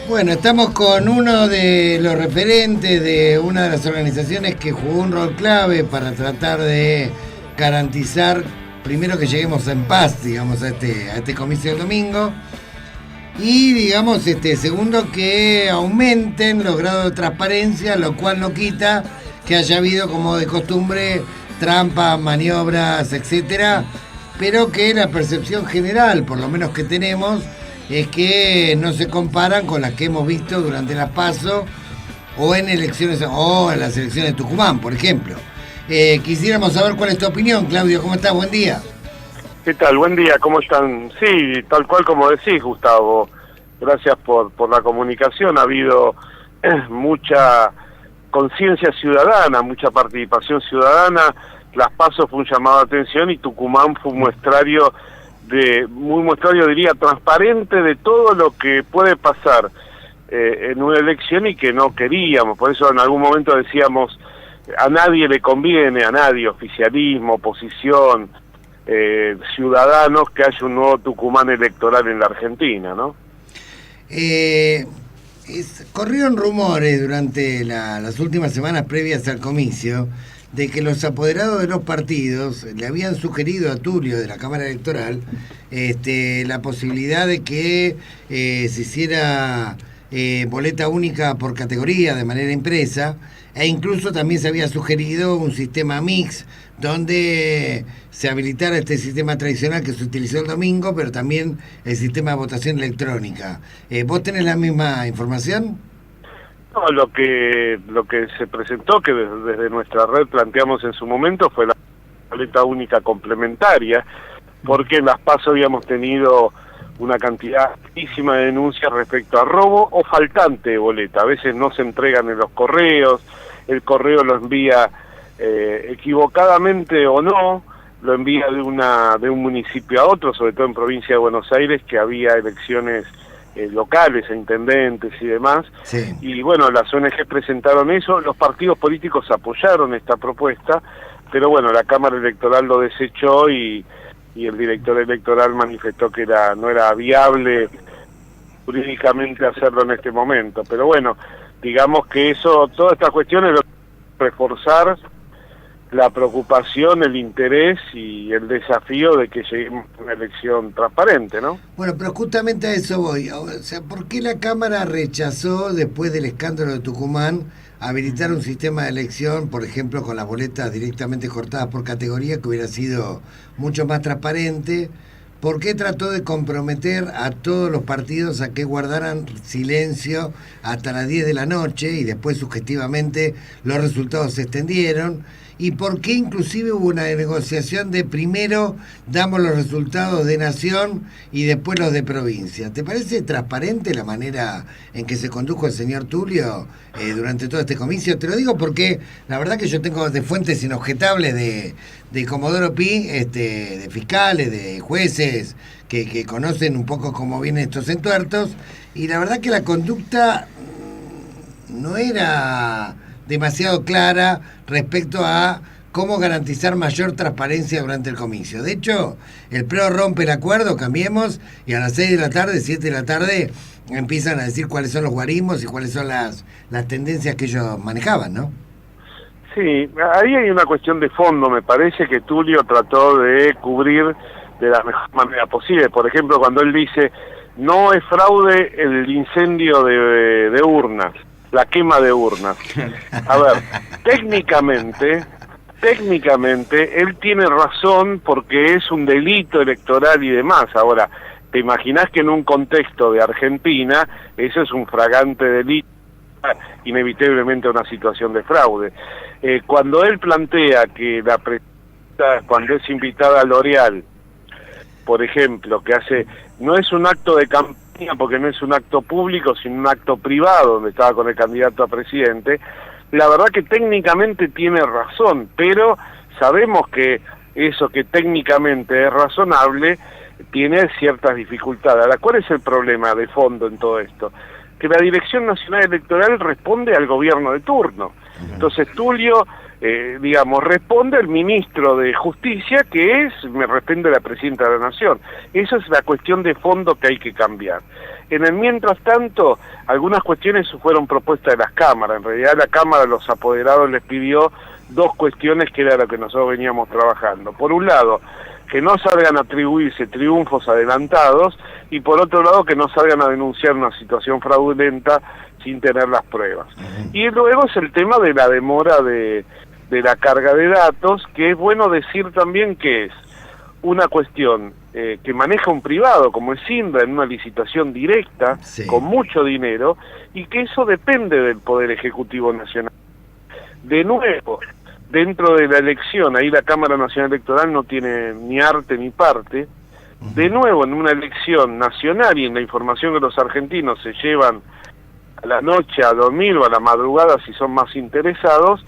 Bueno, estamos con uno de los referentes de una de las organizaciones que jugó un rol clave para tratar de garantizar, primero, que lleguemos en paz, digamos, a este comicio del domingo, y, digamos, segundo, que aumenten los grados de transparencia, lo cual no quita que haya habido, como de costumbre, trampas, maniobras, etcétera, pero que la percepción general, por lo menos que tenemos, es que no se comparan con las que hemos visto durante las PASO o en elecciones, o en las elecciones de Tucumán, por ejemplo. Quisiéramos saber cuál es tu opinión, Claudio. ¿Cómo estás? Buen día. ¿Qué tal? Buen día, ¿cómo están? Sí, tal cual como decís, Gustavo. Gracias por la comunicación. Ha habido mucha conciencia ciudadana, mucha participación ciudadana. Las PASO fue un llamado de atención y Tucumán fue un muestrario diría, transparente de todo lo que puede pasar en una elección y que no queríamos. Por eso en algún momento decíamos, a nadie le conviene, a nadie, oficialismo, oposición, ciudadanos, que haya un nuevo Tucumán electoral en la Argentina, ¿no? Corrieron rumores durante las últimas semanas previas al comicio de que los apoderados de los partidos le habían sugerido a Tulio de la Cámara Electoral la posibilidad de que se hiciera boleta única por categoría de manera impresa, e incluso también se había sugerido un sistema mix donde se habilitara este sistema tradicional que se utilizó el domingo, pero también el sistema de votación electrónica. ¿Vos tenés la misma información? No, lo que se presentó, que desde nuestra red planteamos en su momento, fue la boleta única complementaria, porque en las PASO habíamos tenido una cantidad altísima de denuncias respecto a robo o faltante de boleta. A veces no se entregan en los correos, el correo lo envía equivocadamente o no, lo envía de un municipio a otro, sobre todo en provincia de Buenos Aires, que había elecciones locales, a intendentes y demás. Sí. Y bueno, las ONG presentaron eso, los partidos políticos apoyaron esta propuesta, pero bueno, la Cámara Electoral lo desechó y el director electoral manifestó que no era viable jurídicamente hacerlo en este momento. Pero bueno, digamos que todas estas cuestiones lo reforzar la preocupación, el interés y el desafío de que lleguemos a una elección transparente, ¿no? Bueno, pero justamente a eso voy. O sea, ¿por qué la Cámara rechazó, después del escándalo de Tucumán, habilitar un sistema de elección, por ejemplo, con las boletas directamente cortadas por categoría, que hubiera sido mucho más transparente? ¿Por qué trató de comprometer a todos los partidos a que guardaran silencio hasta las 10 de la noche y después subjetivamente los resultados se extendieron? ¿Y por qué inclusive hubo una negociación de primero damos los resultados de nación y después los de provincia? ¿Te parece transparente la manera en que se condujo el señor Tulio durante todo este comicio? Te lo digo porque la verdad que yo tengo de fuentes inobjetables de Comodoro Pi, de fiscales, de jueces que conocen un poco cómo vienen estos entuertos, y la verdad que la conducta no era demasiado clara respecto a cómo garantizar mayor transparencia durante el comicio. De hecho, el PRO rompe el acuerdo, cambiemos, y a las 6 de la tarde, 7 de la tarde, empiezan a decir cuáles son los guarismos y cuáles son las tendencias que ellos manejaban, ¿no? Sí, ahí hay una cuestión de fondo. Me parece que Tulio trató de cubrir de la mejor manera posible. Por ejemplo, cuando él dice, no es fraude el incendio de urnas, la quema de urnas. A ver, técnicamente él tiene razón porque es un delito electoral y demás. Ahora, ¿te imaginás que en un contexto de Argentina eso es un flagrante delito, inevitablemente una situación de fraude? Cuando él plantea que la presidenta, cuando es invitada a L'Oreal, por ejemplo, que no es un acto de campaña porque no es un acto público, sino un acto privado donde estaba con el candidato a presidente, la verdad que técnicamente tiene razón, pero sabemos que eso que técnicamente es razonable tiene ciertas dificultades. Ahora, ¿cuál es el problema de fondo en todo esto? Que la Dirección Nacional Electoral responde al gobierno de turno. Entonces Tulio digamos, responde el ministro de Justicia, que me responde la presidenta de la Nación. Esa es la cuestión de fondo que hay que cambiar. En el mientras tanto, algunas cuestiones fueron propuestas de las cámaras. En realidad la Cámara de los Apoderados les pidió dos cuestiones que era lo que nosotros veníamos trabajando. Por un lado, que no salgan a atribuirse triunfos adelantados, y por otro lado que no salgan a denunciar una situación fraudulenta sin tener las pruebas. Y luego es el tema de la demora de la carga de datos, que es bueno decir también que es una cuestión que maneja un privado como es Indra en una licitación directa, sí, con mucho dinero, y que eso depende del Poder Ejecutivo Nacional. De nuevo, dentro de la elección, ahí la Cámara Nacional Electoral no tiene ni arte ni parte. De nuevo, en una elección nacional y en la información que los argentinos se llevan a la noche a dormir o a la madrugada si son más interesados,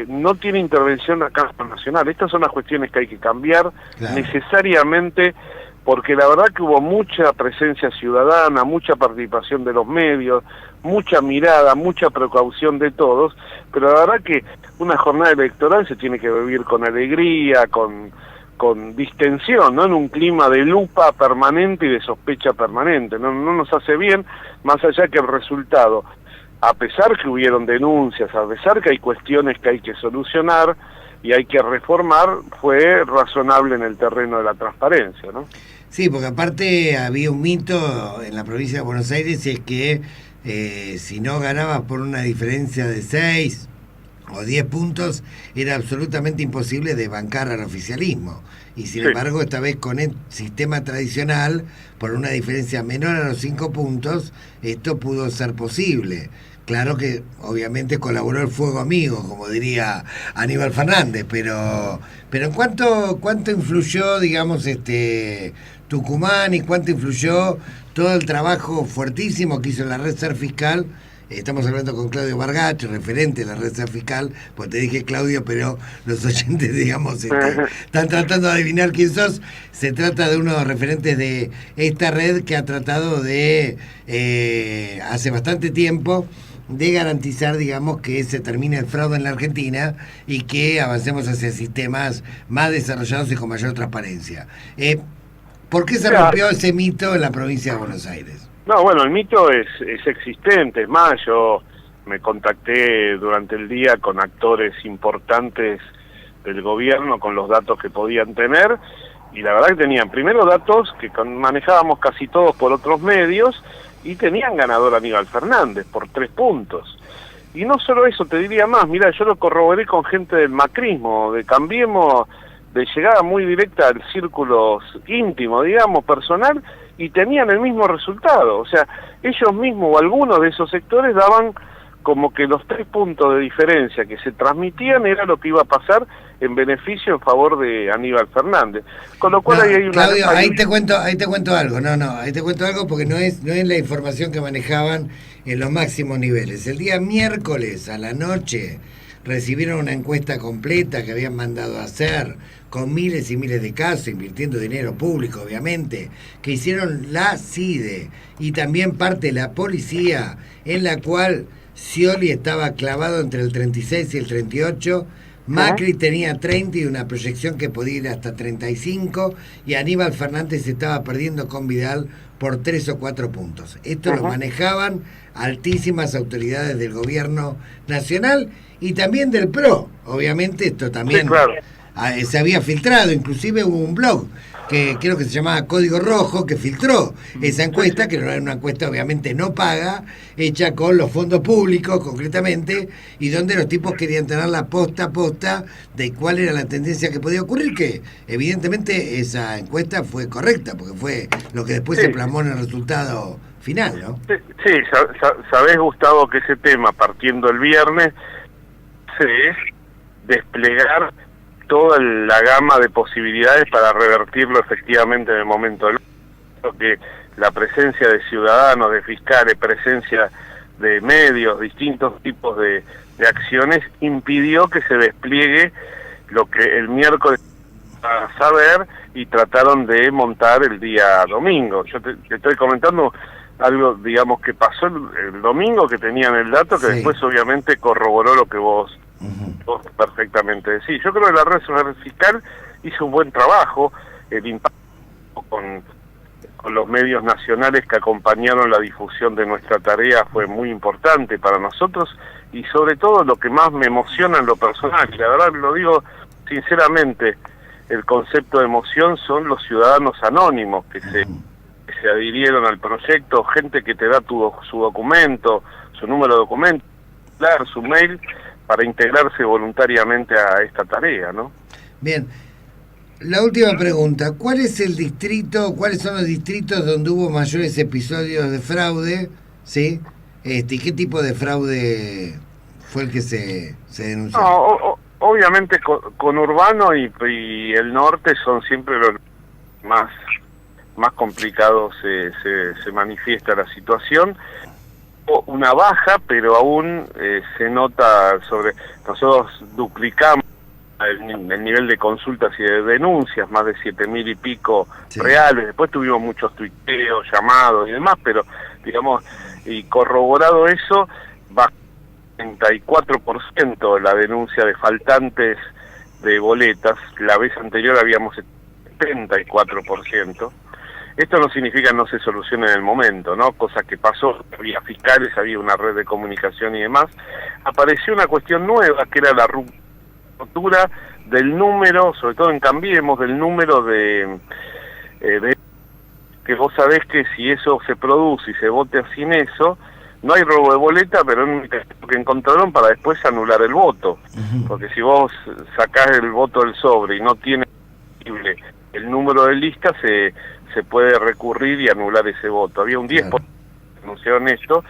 no tiene intervención la Cámara Nacional. Estas son las cuestiones que hay que cambiar, claro, necesariamente, porque la verdad que hubo mucha presencia ciudadana, mucha participación de los medios, mucha mirada, mucha precaución de todos, pero la verdad que una jornada electoral se tiene que vivir con alegría, con distensión, no en un clima de lupa permanente y de sospecha permanente. No nos hace bien, más allá que el resultado, a pesar que hubieron denuncias, a pesar que hay cuestiones que hay que solucionar y hay que reformar, fue razonable en el terreno de la transparencia, ¿no? Sí, porque aparte había un mito en la provincia de Buenos Aires, es que si no ganabas por una diferencia de 6 o 10 puntos, era absolutamente imposible de bancar al oficialismo. Y sin embargo, esta vez con el sistema tradicional, por una diferencia menor a los 5 puntos, esto pudo ser posible. Claro que obviamente colaboró el fuego amigo, como diría Aníbal Fernández, pero ¿en cuánto influyó, digamos, Tucumán, y cuánto influyó todo el trabajo fuertísimo que hizo la Red Ser Fiscal? Estamos hablando con Claudio Bargacho, referente de la Red Ser Fiscal, pues te dije Claudio, pero los oyentes, digamos, están tratando de adivinar quién sos. Se trata de uno de los referentes de esta red que ha tratado de, hace bastante tiempo, de garantizar, digamos, que se termine el fraude en la Argentina y que avancemos hacia sistemas más desarrollados y con mayor transparencia. ¿Por qué se rompió ese mito en la provincia de Buenos Aires? No, bueno, el mito es existente. Es más, yo me contacté durante el día con actores importantes del gobierno con los datos que podían tener, y la verdad que tenían primero datos que manejábamos casi todos por otros medios, y tenían ganador a Aníbal Fernández por 3 puntos. Y no solo eso, te diría más, mira, yo lo corroboré con gente del macrismo, de Cambiemos, de llegada muy directa al círculo íntimo, digamos, personal, y tenían el mismo resultado. O sea, ellos mismos o algunos de esos sectores daban como que los 3 puntos de diferencia que se transmitían era lo que iba a pasar en beneficio en favor de Aníbal Fernández. Con lo cual ahí hay una... Claudio, ahí te cuento algo, ahí te cuento algo porque no es la información que manejaban en los máximos niveles. El día miércoles a la noche recibieron una encuesta completa que habían mandado a hacer con miles y miles de casos, invirtiendo dinero público, obviamente, que hicieron la CIDE y también parte de la policía, en la cual Scioli estaba clavado entre el 36 y el 38, Macri tenía 30 y una proyección que podía ir hasta 35, y Aníbal Fernández estaba perdiendo con Vidal por 3 o 4 puntos. Esto lo manejaban altísimas autoridades del gobierno nacional y también del PRO. Obviamente esto también, sí, claro, se había filtrado, inclusive hubo un blog que creo que se llamaba Código Rojo, que filtró esa encuesta, que no era una encuesta obviamente no paga, hecha con los fondos públicos concretamente, y donde los tipos querían tener la posta a posta de cuál era la tendencia que podía ocurrir, que evidentemente esa encuesta fue correcta, porque fue lo que después se plasmó en el resultado final, ¿no? Sí, sabés, Gustavo, que ese tema, partiendo el viernes, es desplegar toda la gama de posibilidades para revertirlo efectivamente en el momento del... que la presencia de ciudadanos, de fiscales, presencia de medios, distintos tipos de acciones, impidió que se despliegue lo que el miércoles a saber y trataron de montar el día domingo. Yo te estoy comentando algo, digamos, que pasó el domingo, que tenían el dato, que después obviamente corroboró lo que vos perfectamente decís. Yo creo que la red fiscal hizo un buen trabajo, el impacto con los medios nacionales que acompañaron la difusión de nuestra tarea fue muy importante para nosotros, y sobre todo lo que más me emociona en lo personal, y la verdad lo digo sinceramente, el concepto de emoción son los ciudadanos anónimos que se adhirieron al proyecto, gente que te da su documento, su número de documento, su mail, para integrarse voluntariamente a esta tarea, ¿no? Bien. La última pregunta, ¿cuáles son los distritos donde hubo mayores episodios de fraude? ¿Sí? ¿Y qué tipo de fraude fue el que se denunció? No, obviamente con Urbano y el norte son siempre los más complicados, se manifiesta la situación. Una baja, pero aún se nota nosotros duplicamos el nivel de consultas y de denuncias, más de 7.000 y pico reales. Después tuvimos muchos tuiteos, llamados y demás, pero digamos, y corroborado eso, bajó 34% la denuncia de faltantes de boletas. La vez anterior habíamos 74%. Esto no significa que no se solucione en el momento, ¿no? Cosa que pasó, había fiscales, había una red de comunicación y demás. Apareció una cuestión nueva, que era la ruptura del número, sobre todo en Cambiemos, del número de que vos sabés que si eso se produce y se vote sin eso, no hay robo de boleta, pero es lo que encontraron para después anular el voto. Porque si vos sacás el voto del sobre y no tiene el número de lista, se puede recurrir y anular ese voto. Había un 10% que denunciaron esto,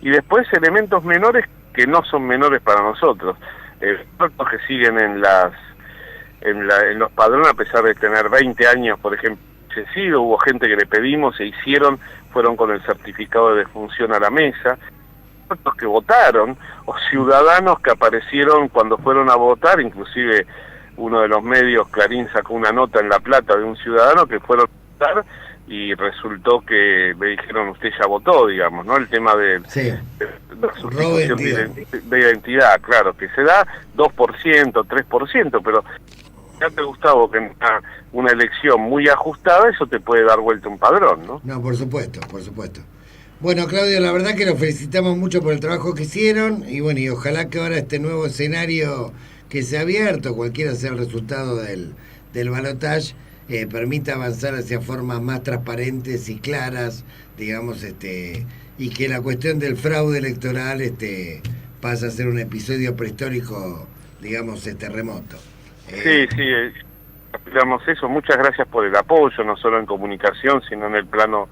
y después elementos menores que no son menores para nosotros. Los que siguen en los padrones, a pesar de tener 20 años, por ejemplo, hubo gente que le pedimos, fueron con el certificado de defunción a la mesa, otros que votaron, o ciudadanos que aparecieron cuando fueron a votar, inclusive uno de los medios, Clarín, sacó una nota en La Plata de un ciudadano que fueron a votar y resultó que le dijeron usted ya votó, digamos, ¿no? El tema de la sustitución de identidad, claro, que se da 2%, 3%, pero fíjate, Gustavo, que en una elección muy ajustada eso te puede dar vuelta un padrón, ¿no? No, por supuesto, por supuesto. Bueno, Claudio, la verdad que los felicitamos mucho por el trabajo que hicieron, y bueno, y ojalá que ahora este nuevo escenario que se ha abierto, cualquiera sea el resultado del balotaje, permita avanzar hacia formas más transparentes y claras, digamos, y que la cuestión del fraude electoral pase a ser un episodio prehistórico, digamos, remoto. Sí, digamos eso. Muchas gracias por el apoyo, no solo en comunicación, sino en el plano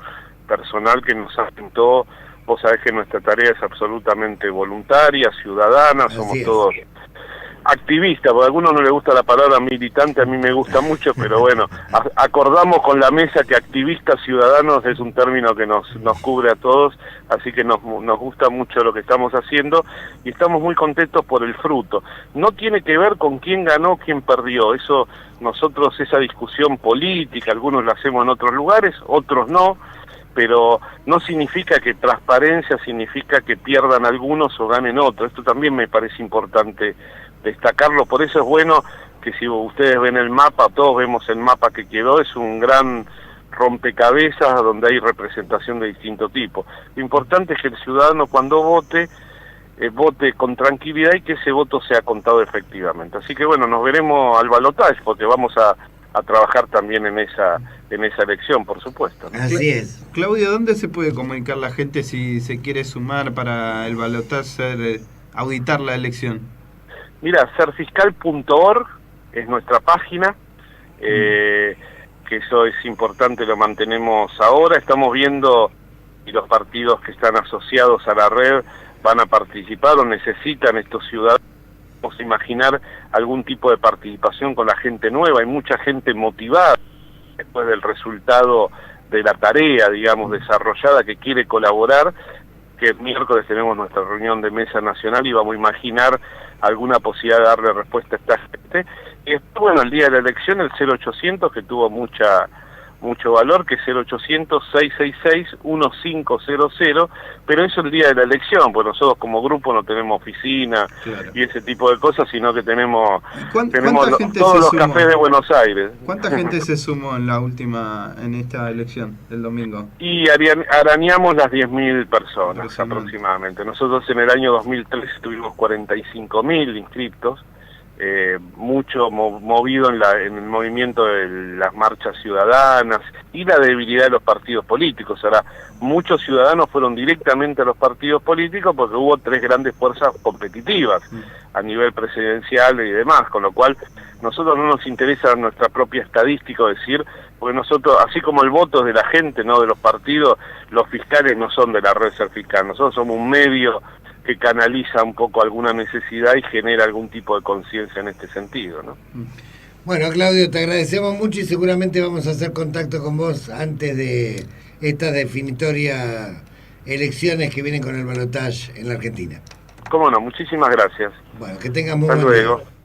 personal que nos asentó. Vos sabés que nuestra tarea es absolutamente voluntaria, ciudadana, somos todos activistas, porque a algunos no les gusta la palabra militante, a mí me gusta mucho, pero bueno, acordamos con la mesa que activistas ciudadanos es un término que nos cubre a todos, así que nos gusta mucho lo que estamos haciendo y estamos muy contentos por el fruto. No tiene que ver con quién ganó, quién perdió, eso nosotros, esa discusión política, algunos la hacemos en otros lugares, otros no, pero no significa que transparencia significa que pierdan algunos o ganen otros. Esto también me parece importante destacarlo, por eso es bueno que si ustedes ven el mapa, todos vemos el mapa que quedó, es un gran rompecabezas donde hay representación de distinto tipo. Lo importante es que el ciudadano cuando vote con tranquilidad y que ese voto sea contado efectivamente. Así que bueno, nos veremos al balotaje porque vamos a trabajar también en esa elección, por supuesto, ¿no? Así es. Claudio, ¿dónde se puede comunicar la gente si se quiere sumar para el balotaje, auditar la elección? Mira, serfiscal.org es nuestra página, que eso es importante, lo mantenemos ahora. Estamos viendo si los partidos que están asociados a la red van a participar o necesitan estos ciudadanos. Vamos a imaginar algún tipo de participación con la gente nueva. Hay mucha gente motivada después del resultado de la tarea, digamos, desarrollada, que quiere colaborar, que el miércoles tenemos nuestra reunión de mesa nacional y vamos a imaginar alguna posibilidad de darle respuesta a esta gente. Y después, bueno, el día de la elección, el 0800, que tuvo mucha mucho valor, que es 0800-666-1500, pero eso el día de la elección, pues nosotros como grupo no tenemos oficina y ese tipo de cosas, sino que tenemos todos los cafés de Buenos Aires. ¿Cuánta gente se sumó en esta elección del domingo? Y arañamos las 10.000 personas aproximadamente. Nosotros en el año 2013 tuvimos 45.000 inscriptos, mucho movido en el movimiento de las marchas ciudadanas y la debilidad de los partidos políticos. Ahora, muchos ciudadanos fueron directamente a los partidos políticos porque hubo 3 grandes fuerzas competitivas a nivel presidencial y demás, con lo cual nosotros no nos interesa nuestra propia estadística decir, porque nosotros, así como el voto es de la gente, no de los partidos, los fiscales no son de la Reserva Fiscal, nosotros somos un medio que canaliza un poco alguna necesidad y genera algún tipo de conciencia en este sentido, ¿no? Bueno, Claudio, te agradecemos mucho y seguramente vamos a hacer contacto con vos antes de estas definitorias elecciones que vienen con el balotaje en la Argentina. Cómo no, muchísimas gracias. Bueno, que tengas muy buen día. Hasta luego.